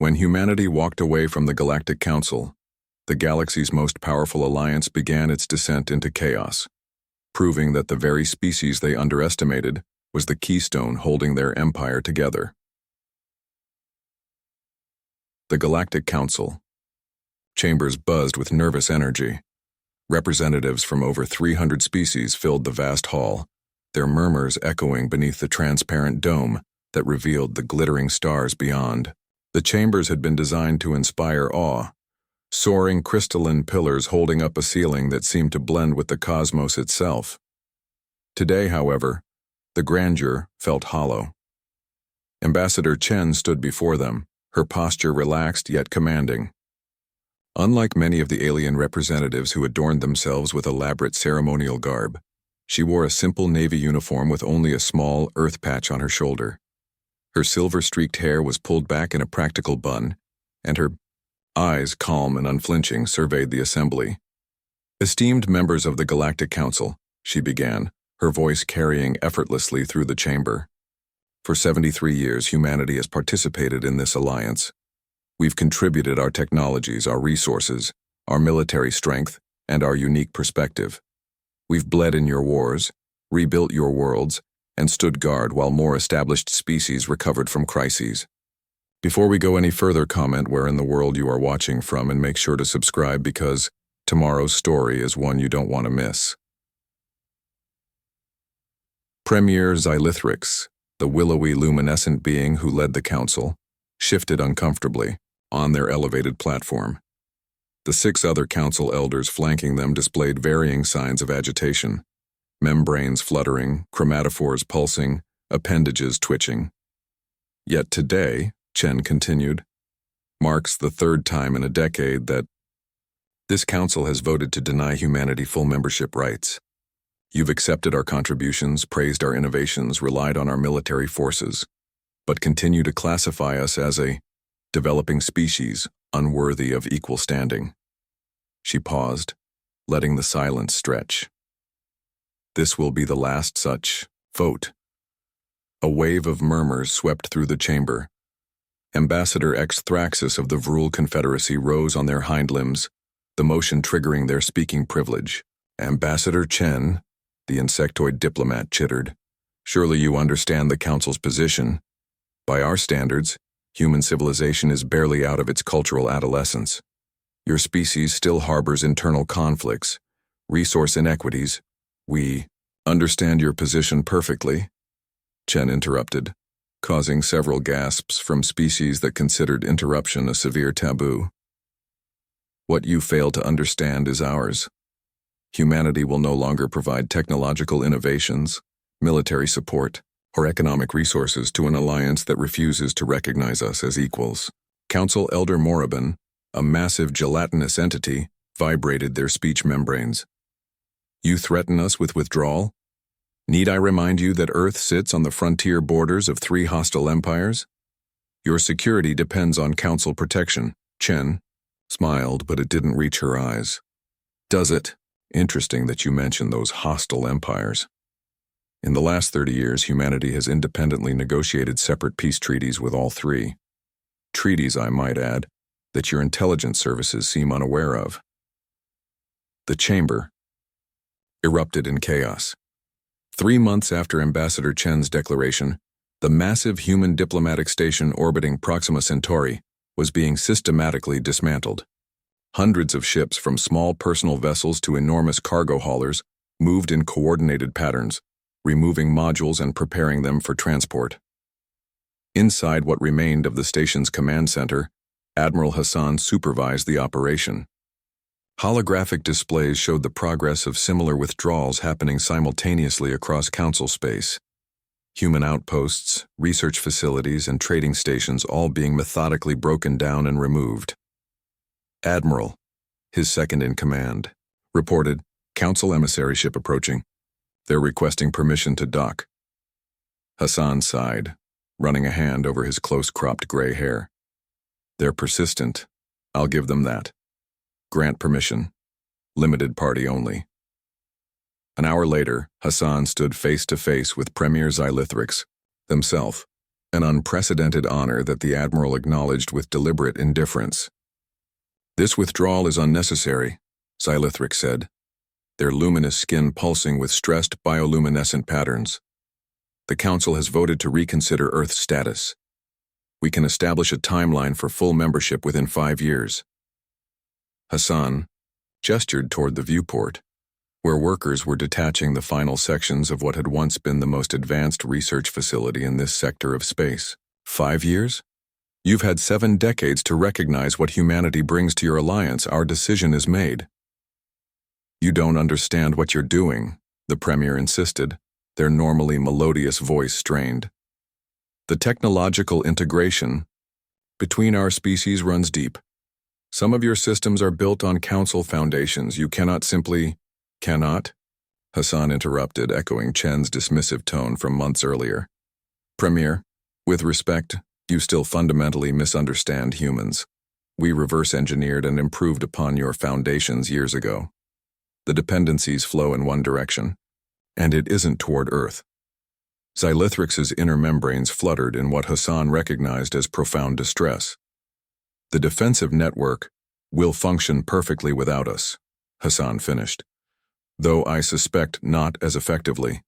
When humanity walked away from the Galactic Council, the galaxy's most powerful alliance began its descent into chaos, proving that the very species they underestimated was the keystone holding their empire together. The Galactic Council. Chambers buzzed with nervous energy. Representatives from over 300 species filled the vast hall, their murmurs echoing beneath the transparent dome that revealed the glittering stars beyond. The chambers had been designed to inspire awe, soaring crystalline pillars holding up a ceiling that seemed to blend with the cosmos itself. Today, however, the grandeur felt hollow. Ambassador Chen stood before them, her posture relaxed yet commanding. Unlike many of the alien representatives who adorned themselves with elaborate ceremonial garb, she wore a simple navy uniform with only a small earth patch on her shoulder. Her silver-streaked hair was pulled back in a practical bun, and her eyes, calm and unflinching, surveyed the assembly. "Esteemed members of the Galactic Council," she began, her voice carrying effortlessly through the chamber. "For 73 years, humanity has participated in this alliance. We've contributed our technologies, our resources, our military strength, and our unique perspective. We've bled in your wars, rebuilt your worlds, and stood guard while more established species recovered from crises. Before we go any further, comment where in the world you are watching from and make sure to subscribe because tomorrow's story is one you don't want to miss." Premier Xylithrix, the willowy luminescent being who led the council, shifted uncomfortably on their elevated platform. The 6 other council elders flanking them displayed varying signs of agitation. Membranes fluttering, chromatophores pulsing, appendages twitching. Yet today, Chen continued, marks the 3rd time in a decade that this council has voted to deny humanity full membership rights. You've accepted our contributions, praised our innovations, relied on our military forces, but continue to classify us as a developing species unworthy of equal standing. She paused, letting the silence stretch. This will be the last such vote. A wave of murmurs swept through the chamber. Ambassador Thraxus of the Vrul Confederacy rose on their hind limbs, the motion triggering their speaking privilege. "Ambassador Chen," the insectoid diplomat chittered, "surely you understand the council's position. By our standards, human civilization is barely out of its cultural adolescence. Your species still harbors internal conflicts, resource inequities. We understand your position perfectly," Chen interrupted, causing several gasps from species that considered interruption a severe taboo. "What you fail to understand is ours. Humanity will no longer provide technological innovations, military support, or economic resources to an alliance that refuses to recognize us as equals." Council Elder Morabin, a massive gelatinous entity, vibrated their speech membranes. "You threaten us with withdrawal? Need I remind you that Earth sits on the frontier borders of 3 hostile empires? Your security depends on Council protection." Chen smiled, but it didn't reach her eyes. "Does it? Interesting that you mention those hostile empires. In the last 30 years, humanity has independently negotiated separate peace treaties with all 3. Treaties, I might add, that your intelligence services seem unaware of." The chamber erupted in chaos. 3 months after Ambassador Chen's declaration, the massive human diplomatic station orbiting Proxima Centauri was being systematically dismantled. Hundreds of ships, from small personal vessels to enormous cargo haulers, moved in coordinated patterns, removing modules and preparing them for transport. Inside what remained of the station's command center, Admiral Hassan supervised the operation. Holographic displays showed the progress of similar withdrawals happening simultaneously across Council space. Human outposts, research facilities, and trading stations all being methodically broken down and removed. Admiral, his second-in-command, reported, "Council emissary ship approaching. They're requesting permission to dock." Hassan sighed, running a hand over his close-cropped gray hair. "They're persistent. I'll give them that. Grant permission. Limited party only." An hour later, Hassan stood face to face with Premier Xylithrix, himself, an unprecedented honor that the Admiral acknowledged with deliberate indifference. "This withdrawal is unnecessary," Xylithrix said, their luminous skin pulsing with stressed bioluminescent patterns. "The Council has voted to reconsider Earth's status. We can establish a timeline for full membership within 5 years." Hassan gestured toward the viewport, where workers were detaching the final sections of what had once been the most advanced research facility in this sector of space. 5 years? You've had 7 decades to recognize what humanity brings to your alliance. Our decision is made. "You don't understand what you're doing," the Premier insisted, their normally melodious voice strained. "The technological integration between our species runs deep. Some of your systems are built on Council foundations. You cannot simply—" "Cannot?" Hassan interrupted, echoing Chen's dismissive tone from months earlier. "Premier, with respect, you still fundamentally misunderstand humans. We reverse-engineered and improved upon your foundations years ago. The dependencies flow in one direction, and it isn't toward Earth." Xylithrix's inner membranes fluttered in what Hassan recognized as profound distress. "The defensive network will function perfectly without us," Hassan finished, "though I suspect not as effectively.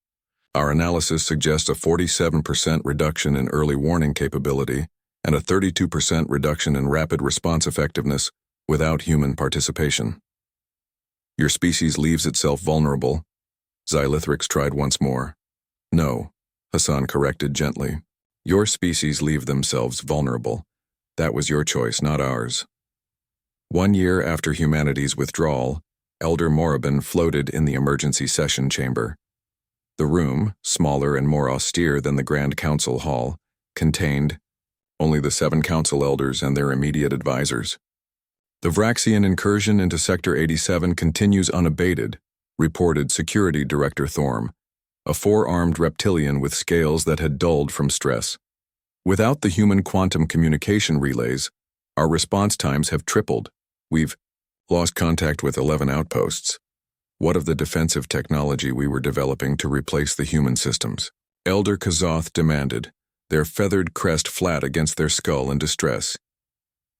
Our analysis suggests a 47% reduction in early warning capability and a 32% reduction in rapid response effectiveness without human participation." "Your species leaves itself vulnerable," Xylithrix tried once more. "No," Hassan corrected gently. "Your species leave themselves vulnerable. That was your choice, not ours." 1 year after humanity's withdrawal, Elder Morabin floated in the emergency session chamber. The room, smaller and more austere than the Grand Council Hall, contained only the 7 council elders and their immediate advisors. "The Vraxian incursion into Sector 87 continues unabated," reported Security Director Thorm, a 4-armed reptilian with scales that had dulled from stress. "Without the human quantum communication relays, our response times have tripled. We've lost contact with 11 outposts. What of the defensive technology we were developing to replace the human systems?" Elder Kazoth demanded, their feathered crest flat against their skull in distress.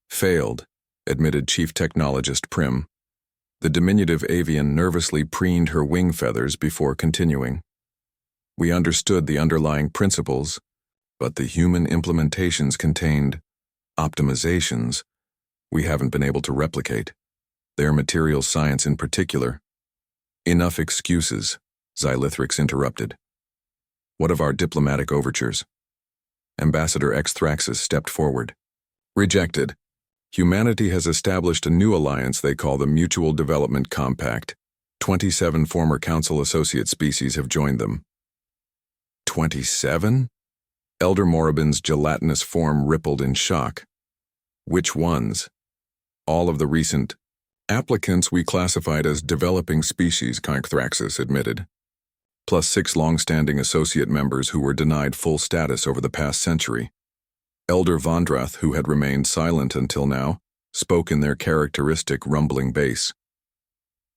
"Failed," admitted Chief Technologist Prim. The diminutive avian nervously preened her wing feathers before continuing. "We understood the underlying principles, but the human implementations contained optimizations we haven't been able to replicate. Their material science in particular." "Enough excuses," Xylithrix interrupted. "What of our diplomatic overtures?" Ambassador Xthraxis stepped forward. "Rejected. Humanity has established a new alliance they call the Mutual Development Compact. 27 former Council Associate species have joined them." 27? Elder Morabin's gelatinous form rippled in shock. "Which ones?" "All of the recent applicants we classified as developing species," Xthraxis admitted, "plus 6 long-standing associate members who were denied full status over the past century." Elder Vondrath, who had remained silent until now, spoke in their characteristic rumbling bass.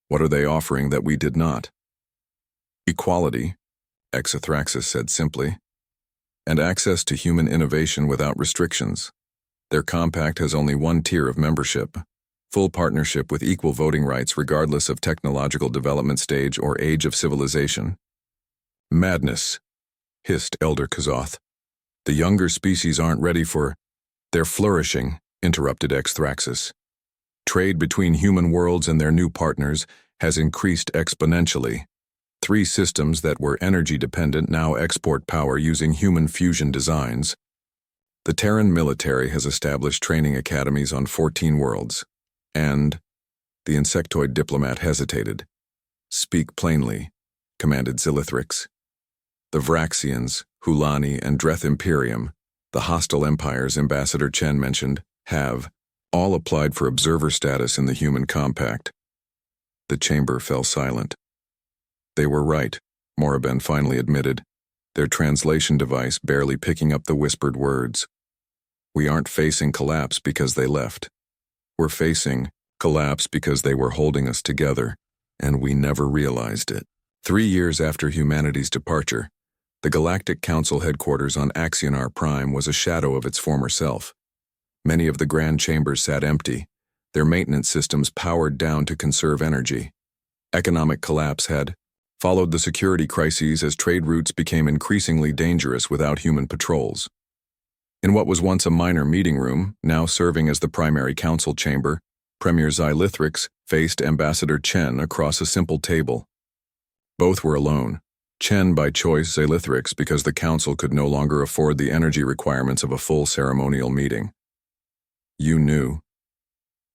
"What are they offering that we did not?" "Equality," Xthraxis said simply, "and access to human innovation without restrictions. Their compact has only 1 tier of membership, full partnership with equal voting rights regardless of technological development stage or age of civilization." "Madness," hissed Elder Kazoth. "The younger species aren't ready for—" "They're flourishing," interrupted Xthraxis. "Trade between human worlds and their new partners has increased exponentially. 3 systems that were energy-dependent now export power using human fusion designs. The Terran military has established training academies on 14 worlds. And—" the insectoid diplomat hesitated. "Speak plainly," commanded Xylithrix. "The Vraxians, Hulani, and Dreth Imperium, the hostile empires Ambassador Chen mentioned, have all applied for observer status in the human compact." The chamber fell silent. "They were right," Morabin finally admitted, their translation device barely picking up the whispered words. "We aren't facing collapse because they left. We're facing collapse because they were holding us together, and we never realized it." 3 years after humanity's departure, The Galactic Council headquarters on Axionar Prime was a shadow of its former self. Many of the grand chambers sat empty, their maintenance systems powered down to conserve energy. Economic collapse had followed the security crises as trade routes became increasingly dangerous without human patrols. In what was once a minor meeting room, now serving as the primary council chamber, Premier Xylithrix faced Ambassador Chen across a simple table. Both were alone. Chen by choice, Xylithrix because the council could no longer afford the energy requirements of a full ceremonial meeting. "You knew,"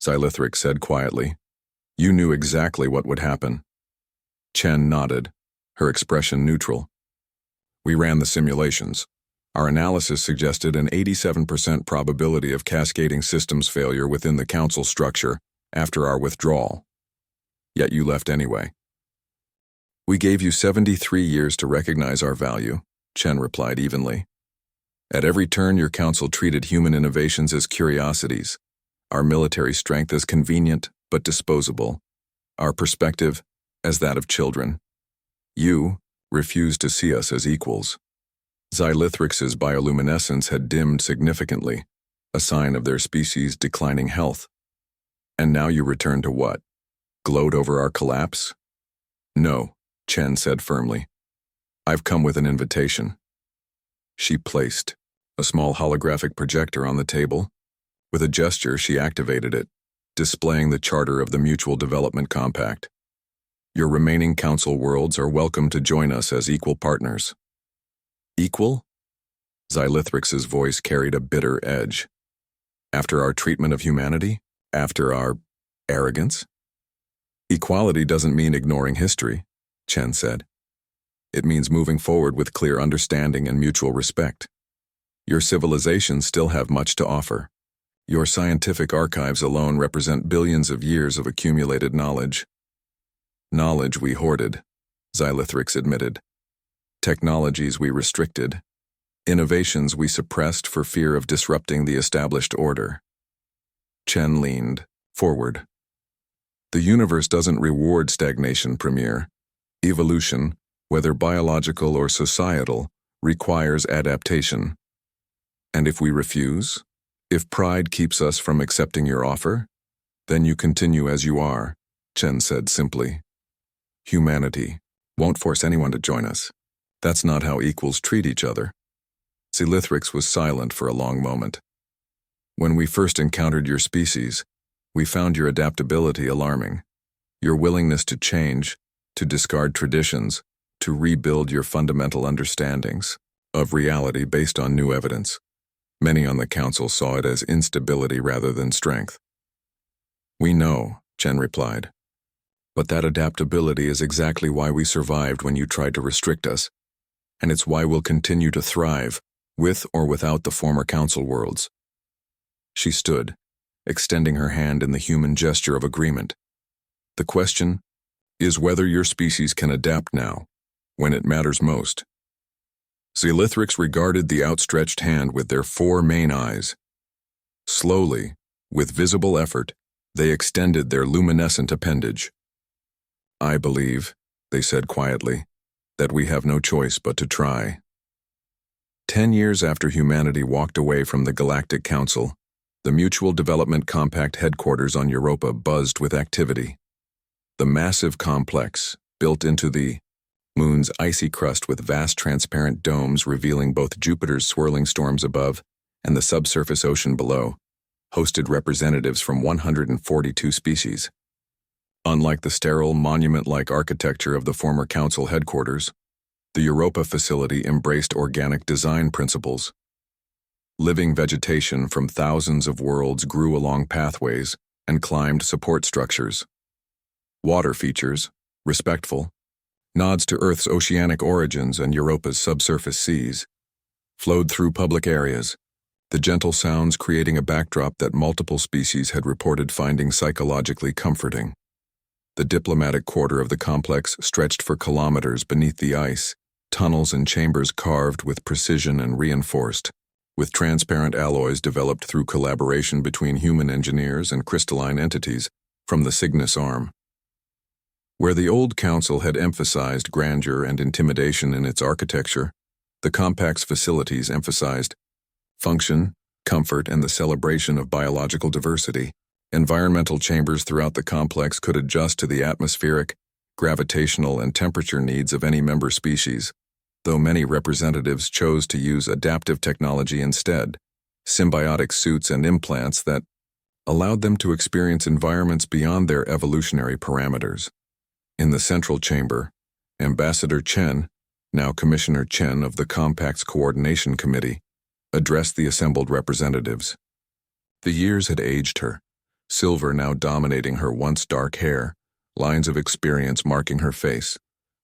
Xylithrix said quietly. "You knew exactly what would happen." Chen nodded, her expression neutral. "We ran the simulations. Our analysis suggested an 87% probability of cascading systems failure within the council structure after our withdrawal. Yet you left anyway." "We gave you 73 years to recognize our value," Chen replied evenly. "At every turn your council treated human innovations as curiosities, our military strength as convenient but disposable, our perspective as that of children. You refused to see us as equals." Xylithrix's bioluminescence had dimmed significantly, a sign of their species' declining health. "And now you return to what? Gloat over our collapse?" "No," Chen said firmly. "I've come with an invitation." She placed a small holographic projector on the table. With a gesture, she activated it, displaying the charter of the Mutual Development Compact. "Your remaining council worlds are welcome to join us as equal partners." "Equal?" Xylithrix's voice carried a bitter edge. "After our treatment of humanity? After our arrogance?" "Equality doesn't mean ignoring history," Chen said. "It means moving forward with clear understanding and mutual respect. Your civilizations still have much to offer. Your scientific archives alone represent billions of years of accumulated knowledge." "Knowledge we hoarded," Xylithrix admitted. "Technologies we restricted. Innovations we suppressed for fear of disrupting the established order." Chen leaned forward. "The universe doesn't reward stagnation, Premier. Evolution, whether biological or societal, requires adaptation. And if we refuse, if pride keeps us from accepting your offer, then you continue as you are," Chen said simply. "Humanity won't force anyone to join us. That's not how equals treat each other." Xylithrix was silent for a long moment. "When we first encountered your species, we found your adaptability alarming. Your willingness to change, to discard traditions, to rebuild your fundamental understandings of reality based on new evidence. Many on the council saw it as instability rather than strength." "We know," Chen replied. "But that adaptability is exactly why we survived when you tried to restrict us, and it's why we'll continue to thrive, with or without the former council worlds." She stood, extending her hand in the human gesture of agreement. "The question is whether your species can adapt now, when it matters most." Xylithrix regarded the outstretched hand with their four main eyes. Slowly, with visible effort, they extended their luminescent appendage. "I believe," they said quietly, "that we have no choice but to try." 10 years after humanity walked away from the Galactic Council, the Mutual Development Compact headquarters on Europa buzzed with activity. The massive complex, built into the moon's icy crust with vast transparent domes revealing both Jupiter's swirling storms above and the subsurface ocean below, hosted representatives from 142 species. Unlike the sterile, monument-like architecture of the former council headquarters, the Europa facility embraced organic design principles. Living vegetation from thousands of worlds grew along pathways and climbed support structures. Water features, respectful, nods to Earth's oceanic origins and Europa's subsurface seas, flowed through public areas, the gentle sounds creating a backdrop that multiple species had reported finding psychologically comforting. The diplomatic quarter of the complex stretched for kilometers beneath the ice, tunnels and chambers carved with precision and reinforced, with transparent alloys developed through collaboration between human engineers and crystalline entities from the Cygnus arm. Where the old council had emphasized grandeur and intimidation in its architecture, The compact's facilities emphasized function, comfort, and the celebration of biological diversity. Environmental chambers throughout the complex could adjust to the atmospheric, gravitational, and temperature needs of any member species, though many representatives chose to use adaptive technology instead, symbiotic suits and implants that allowed them to experience environments beyond their evolutionary parameters. In the central chamber, Ambassador Chen, now Commissioner Chen of the Compact's Coordination Committee, addressed the assembled representatives. The years had aged her, silver now dominating her once dark hair, lines of experience marking her face,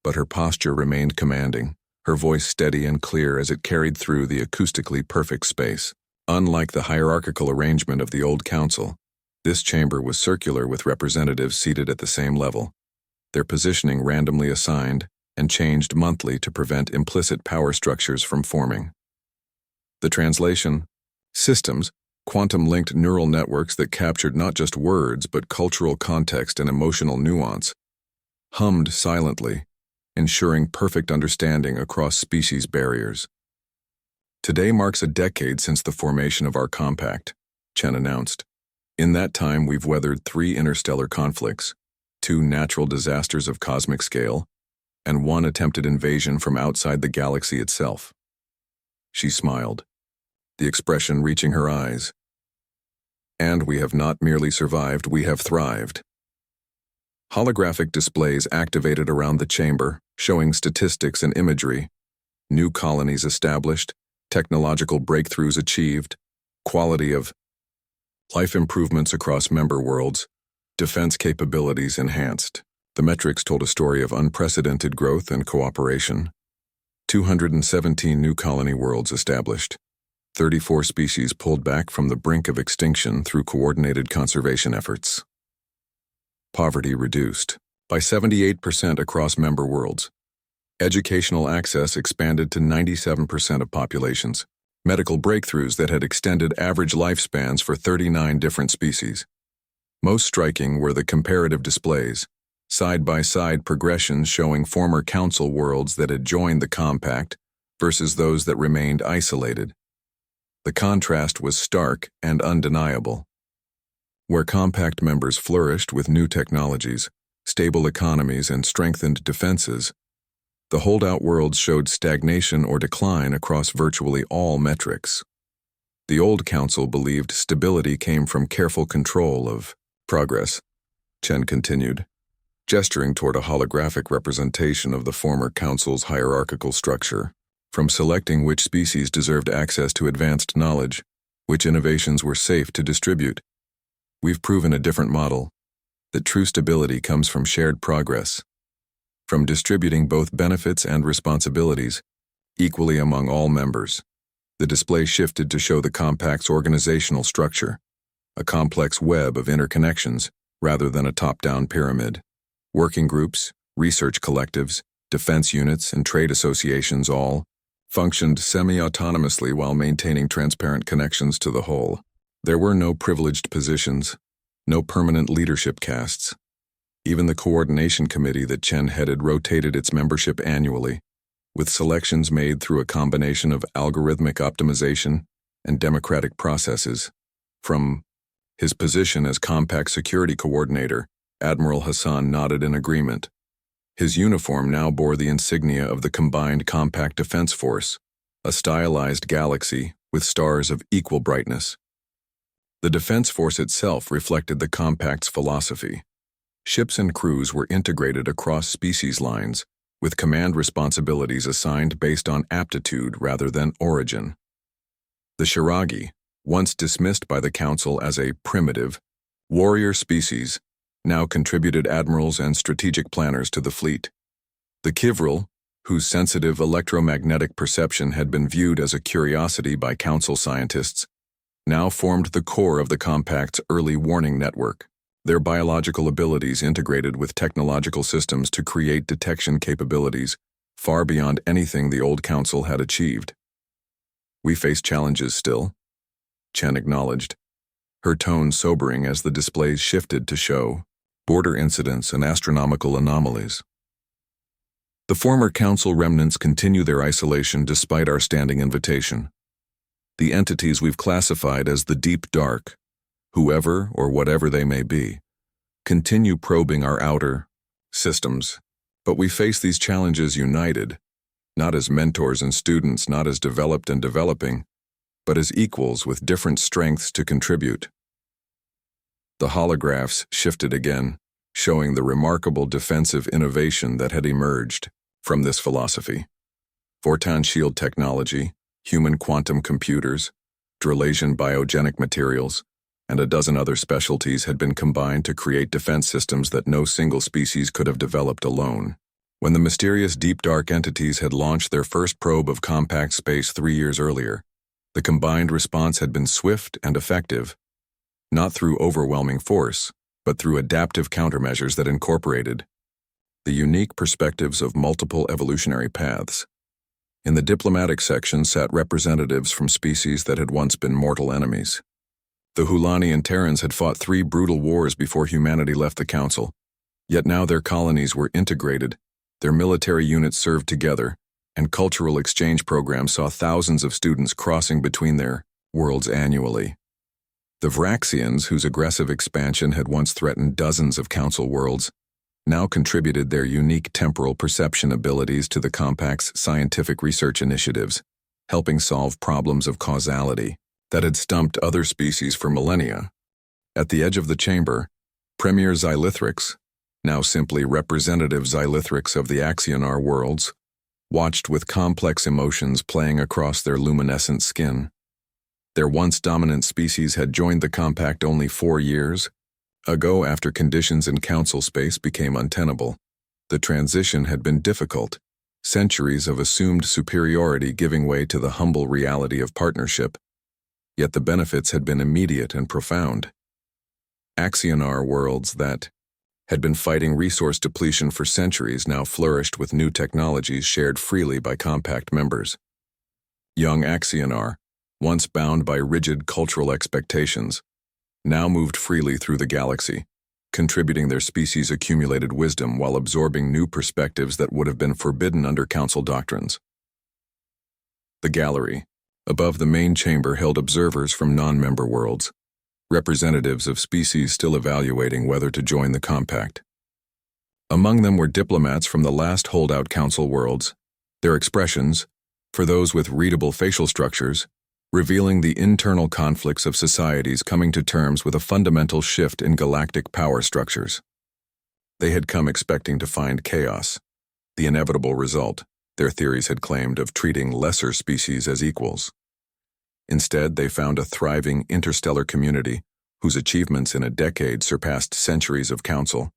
but her posture remained commanding, her voice steady and clear as it carried through the acoustically perfect space. Unlike the hierarchical arrangement of the old council, this chamber was circular with representatives seated at the same level, their positioning randomly assigned and changed monthly to prevent implicit power structures from forming. The translation, systems, quantum-linked neural networks that captured not just words but cultural context and emotional nuance, hummed silently, ensuring perfect understanding across species barriers. Today marks a decade since the formation of our compact, Chen announced. In that time, we've weathered 3 interstellar conflicts, 2 natural disasters of cosmic scale, and 1 attempted invasion from outside the galaxy itself. She smiled, the expression reaching her eyes. And we have not merely survived, we have thrived. Holographic displays activated around the chamber, showing statistics and imagery, new colonies established, technological breakthroughs achieved, quality of life improvements across member worlds, defense capabilities enhanced. The metrics told a story of unprecedented growth and cooperation. 217 new colony worlds established, 34 species pulled back from the brink of extinction through coordinated conservation efforts. Poverty reduced by 78% across member worlds. Educational access expanded to 97% of populations. Medical breakthroughs that had extended average lifespans for 39 different species. Most striking were the comparative displays, side-by-side progressions showing former council worlds that had joined the compact versus those that remained isolated. The contrast was stark and undeniable. Where compact members flourished with new technologies, stable economies, and strengthened defenses, the holdout worlds showed stagnation or decline across virtually all metrics. The old council believed stability came from careful control of progress, Chen continued, gesturing toward a holographic representation of the former council's hierarchical structure, from selecting which species deserved access to advanced knowledge, which innovations were safe to distribute. We've proven a different model, that true stability comes from shared progress, from distributing both benefits and responsibilities equally among all members. The display shifted to show the compact's organizational structure, a complex web of interconnections rather than a top-down pyramid. Working groups, research collectives, defense units, and trade associations all functioned semi-autonomously while maintaining transparent connections to the whole. There were no privileged positions, no permanent leadership castes. Even the coordination committee that Chen headed rotated its membership annually, with selections made through a combination of algorithmic optimization and democratic processes. From his position as Compact Security Coordinator, Admiral Hassan nodded in agreement. His uniform now bore the insignia of the Combined Compact Defense Force, a stylized galaxy with stars of equal brightness. The Defense Force itself reflected the Compact's philosophy. Ships and crews were integrated across species lines, with command responsibilities assigned based on aptitude rather than origin. The Shiragi, once dismissed by the Council as a primitive, warrior species, now contributed admirals and strategic planners to the fleet. The Kivril, whose sensitive electromagnetic perception had been viewed as a curiosity by Council scientists, now formed the core of the Compact's early warning network. Their biological abilities integrated with technological systems to create detection capabilities far beyond anything the old council had achieved. We face challenges still, Chen acknowledged, her tone sobering as the displays shifted to show border incidents and astronomical anomalies. The former council remnants continue their isolation despite our standing invitation. The entities we've classified as the Deep Dark, whoever or whatever they may be, continue probing our outer systems. But we face these challenges united, not as mentors and students, not as developed and developing, but as equals with different strengths to contribute. The holographs shifted again, showing the remarkable defensive innovation that had emerged from this philosophy. Vortan shield technology, human quantum computers, Drillasian biogenic materials, and a dozen other specialties had been combined to create defense systems that no single species could have developed alone. When the mysterious deep dark entities had launched their first probe of compact space 3 years earlier, the combined response had been swift and effective, not through overwhelming force, but through adaptive countermeasures that incorporated the unique perspectives of multiple evolutionary paths. In the diplomatic section sat representatives from species that had once been mortal enemies. The Hulani and Terrans had fought 3 brutal wars before humanity left the Council, yet now their colonies were integrated, their military units served together, and cultural exchange programs saw thousands of students crossing between their worlds annually. The Vraxians, whose aggressive expansion had once threatened dozens of Council worlds, now contributed their unique temporal perception abilities to the Compact's scientific research initiatives, helping solve problems of causality that had stumped other species for millennia. At the edge of the chamber, Premier Xylithrix, now simply Representative Xylithrix of the Axionar worlds, watched with complex emotions playing across their luminescent skin. Their once dominant species had joined the Compact only 4 years ago after conditions in Council space became untenable. The transition had been difficult, centuries of assumed superiority giving way to the humble reality of partnership, yet the benefits had been immediate and profound. Axionar worlds that had been fighting resource depletion for centuries now flourished with new technologies shared freely by Compact members. Young Axionar, once bound by rigid cultural expectations, now moved freely through the galaxy, contributing their species' accumulated wisdom while absorbing new perspectives that would have been forbidden under Council doctrines. The gallery, above the main chamber, held observers from non-member worlds, representatives of species still evaluating whether to join the Compact. Among them were diplomats from the last holdout Council worlds, their expressions, for those with readable facial structures, revealing the internal conflicts of societies coming to terms with a fundamental shift in galactic power structures. They had come expecting to find chaos, the inevitable result, their theories had claimed, of treating lesser species as equals. Instead, they found a thriving interstellar community whose achievements in a decade surpassed centuries of Council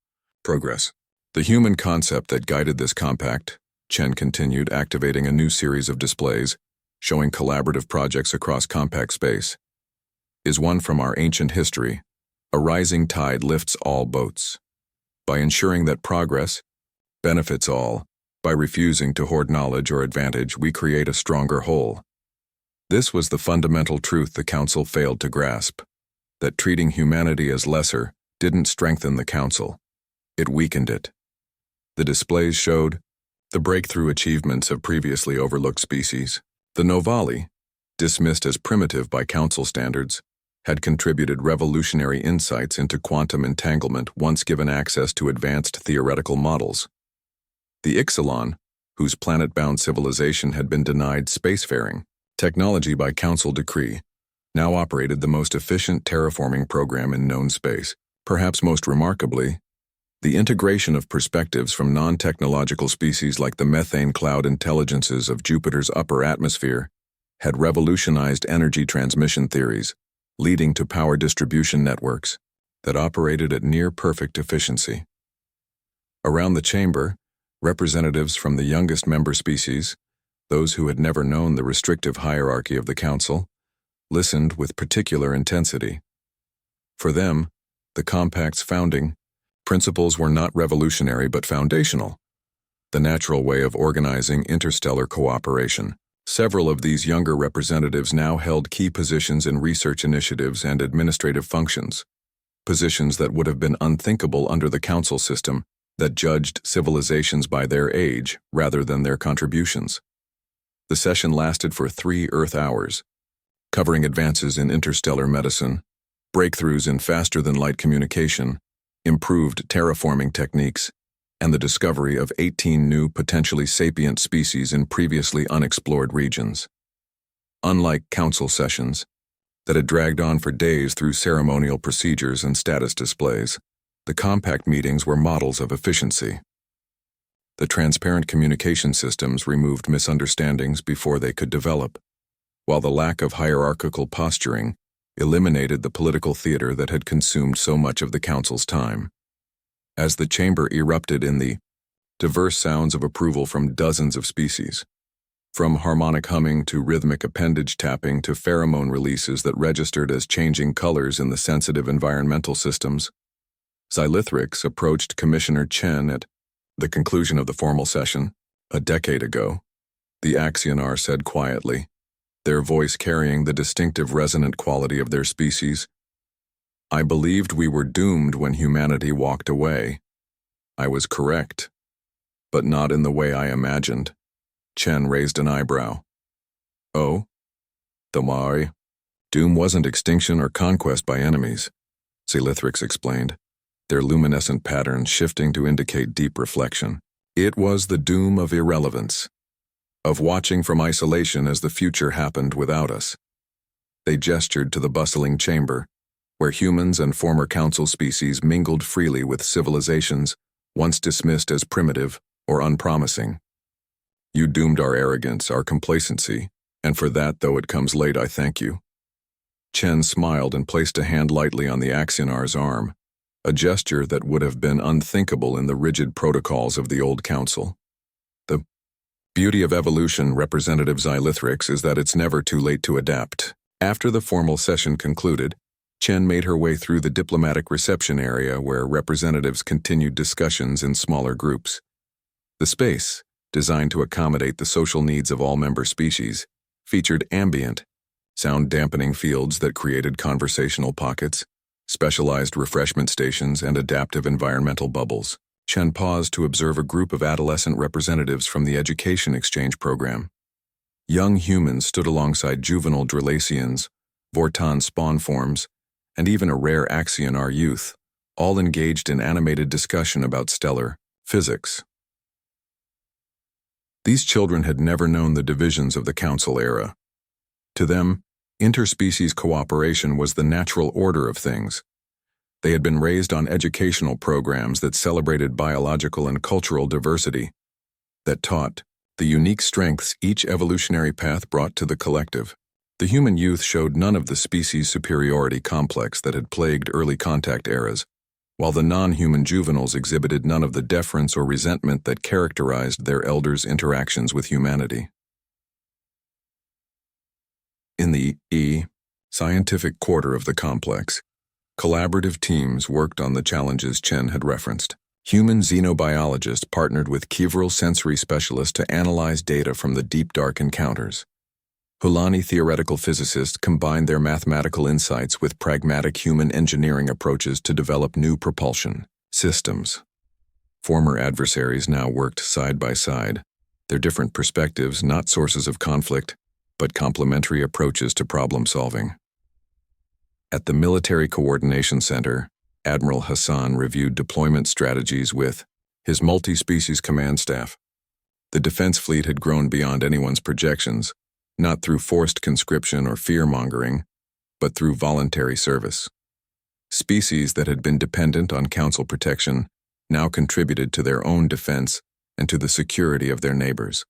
progress. The human concept that guided this compact, Chen continued, activating a new series of displays, showing collaborative projects across compact space, is one from our ancient history. A rising tide lifts all boats. By ensuring that progress benefits all, by refusing to hoard knowledge or advantage, we create a stronger whole. This was the fundamental truth the Council failed to grasp, that treating humanity as lesser didn't strengthen the Council, it weakened it. The displays showed the breakthrough achievements of previously overlooked species. The Novali, dismissed as primitive by Council standards, had contributed revolutionary insights into quantum entanglement once given access to advanced theoretical models. The Ixalan, whose planet-bound civilization had been denied spacefaring technology by Council decree, now operated the most efficient terraforming program in known space. Perhaps most remarkably, the integration of perspectives from non-technological species like the methane cloud intelligences of Jupiter's upper atmosphere had revolutionized energy transmission theories, leading to power distribution networks that operated at near-perfect efficiency. Around the chamber, representatives from the youngest member species, those who had never known the restrictive hierarchy of the Council, listened with particular intensity. For them, the Compact's founding principles were not revolutionary but foundational, the natural way of organizing interstellar cooperation. Several of these younger representatives now held key positions in research initiatives and administrative functions, positions that would have been unthinkable under the Council system that judged civilizations by their age rather than their contributions. The session lasted for 3 Earth hours, covering advances in interstellar medicine, breakthroughs in faster-than-light communication, improved terraforming techniques, and the discovery of 18 new potentially sapient species in previously unexplored regions. Unlike council sessions, that had dragged on for days through ceremonial procedures and status displays, the compact meetings were models of efficiency. The transparent communication systems removed misunderstandings before they could develop, while the lack of hierarchical posturing eliminated the political theater that had consumed so much of the council's time. As the chamber erupted in the diverse sounds of approval from dozens of species, from harmonic humming to rhythmic appendage tapping to pheromone releases that registered as changing colors in the sensitive environmental systems, Xylithrix approached Commissioner Chen at the conclusion of the formal session. A decade ago, the Axionar said quietly, their voice carrying the distinctive resonant quality of their species, "I believed we were doomed when humanity walked away. I was correct, but not in the way I imagined." Chen raised an eyebrow. "Oh? The why? Doom wasn't extinction or conquest by enemies," Xylithrix explained, their luminescent patterns shifting to indicate deep reflection. "It was the doom of irrelevance, of watching from isolation as the future happened without us." They gestured to the bustling chamber, where humans and former council species mingled freely with civilizations once dismissed as primitive or unpromising. "You doomed our arrogance, our complacency, and for that, though it comes late, I thank you." Chen smiled and placed a hand lightly on the Axionar's arm, a gesture that would have been unthinkable in the rigid protocols of the old council. "The beauty of evolution, Representative Xylithrix, is that it's never too late to adapt." After the formal session concluded, Chen made her way through the diplomatic reception area where representatives continued discussions in smaller groups. The space, designed to accommodate the social needs of all member species, featured ambient, sound-dampening fields that created conversational pockets, specialized refreshment stations, and adaptive environmental bubbles. Chen paused to observe a group of adolescent representatives from the education exchange program. Young humans stood alongside juvenile Drelacians, Vortan spawn forms, and even a rare Axionar youth, all engaged in animated discussion about stellar physics. These children had never known the divisions of the council era. To them, interspecies cooperation was the natural order of things. They had been raised on educational programs that celebrated biological and cultural diversity, that taught the unique strengths each evolutionary path brought to the collective. The human youth showed none of the species superiority complex that had plagued early contact eras, while the non-human juveniles exhibited none of the deference or resentment that characterized their elders' interactions with humanity. In the scientific quarter of the complex, collaborative teams worked on the challenges Chen had referenced. Human xenobiologists partnered with Kivral sensory specialists to analyze data from the deep dark encounters. Hulani theoretical physicists combined their mathematical insights with pragmatic human engineering approaches to develop new propulsion systems. Former adversaries now worked side by side, their different perspectives not sources of conflict, but complementary approaches to problem solving. At the Military Coordination Center, Admiral Hassan reviewed deployment strategies with his multi-species command staff. The defense fleet had grown beyond anyone's projections, not through forced conscription or fear-mongering, but through voluntary service. Species that had been dependent on council protection now contributed to their own defense and to the security of their neighbors.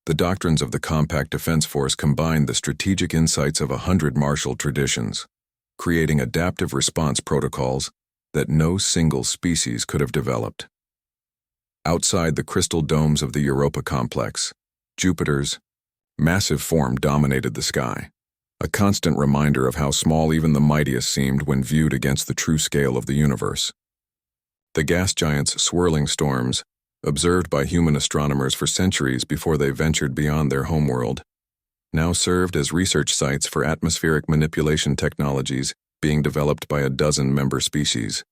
The doctrines of the Compact Defense Force combined the strategic insights of 100 martial traditions, creating adaptive response protocols that no single species could have developed. Outside the crystal domes of the Europa complex, Jupiter's massive form dominated the sky, a constant reminder of how small even the mightiest seemed when viewed against the true scale of the universe. The gas giant's swirling storms, observed by human astronomers for centuries before they ventured beyond their homeworld, now served as research sites for atmospheric manipulation technologies being developed by a dozen member species.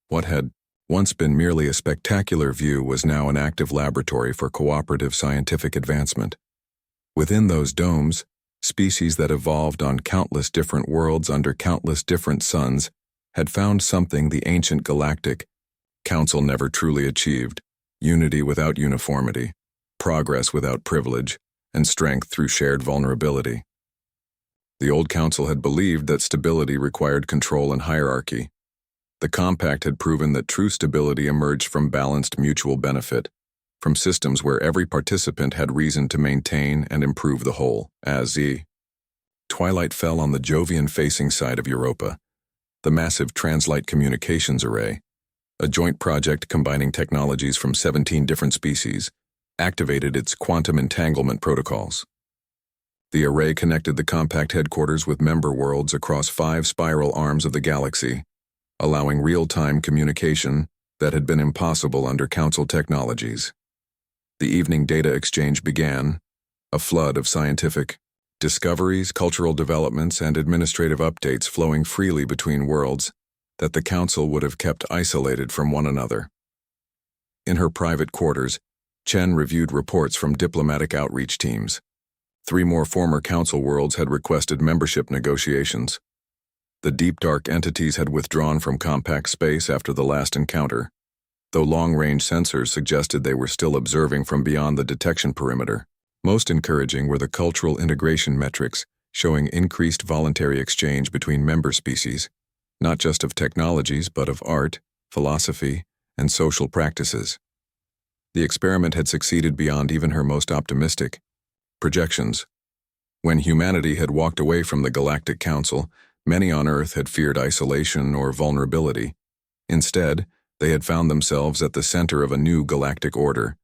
What had once been merely a spectacular view, was now an active laboratory for cooperative scientific advancement. Within those domes, species that evolved on countless different worlds under countless different suns had found something the ancient galactic council never truly achieved: unity without uniformity, progress without privilege, and strength through shared vulnerability. The old council had believed that stability required control and hierarchy. The compact had proven that true stability emerged from balanced mutual benefit, from systems where every participant had reason to maintain and improve the whole. As the twilight fell on the Jovian-facing side of Europa, the massive Translight Communications Array, a joint project combining technologies from 17 different species, activated its quantum entanglement protocols. The array connected the compact headquarters with member worlds across 5 spiral arms of the galaxy, allowing real-time communication that had been impossible under Council technologies. The evening data exchange began, a flood of scientific discoveries, cultural developments, and administrative updates flowing freely between worlds that the Council would have kept isolated from one another. In her private quarters, Chen reviewed reports from diplomatic outreach teams. 3 more former Council worlds had requested membership negotiations. The deep dark entities had withdrawn from compact space after the last encounter, though long-range sensors suggested they were still observing from beyond the detection perimeter. Most encouraging were the cultural integration metrics, showing increased voluntary exchange between member species, not just of technologies but of art, philosophy, and social practices. The experiment had succeeded beyond even her most optimistic projections. When humanity had walked away from the Galactic Council, many on Earth had feared isolation or vulnerability. Instead, they had found themselves at the center of a new galactic order,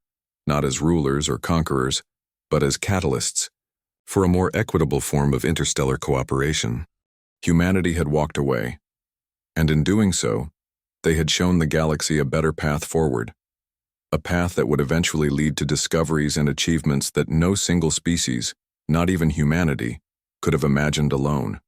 not as rulers or conquerors, but as catalysts for a more equitable form of interstellar cooperation. Humanity had walked away, and in doing so, they had shown the galaxy a better path forward, a path that would eventually lead to discoveries and achievements that no single species, not even humanity, could have imagined alone.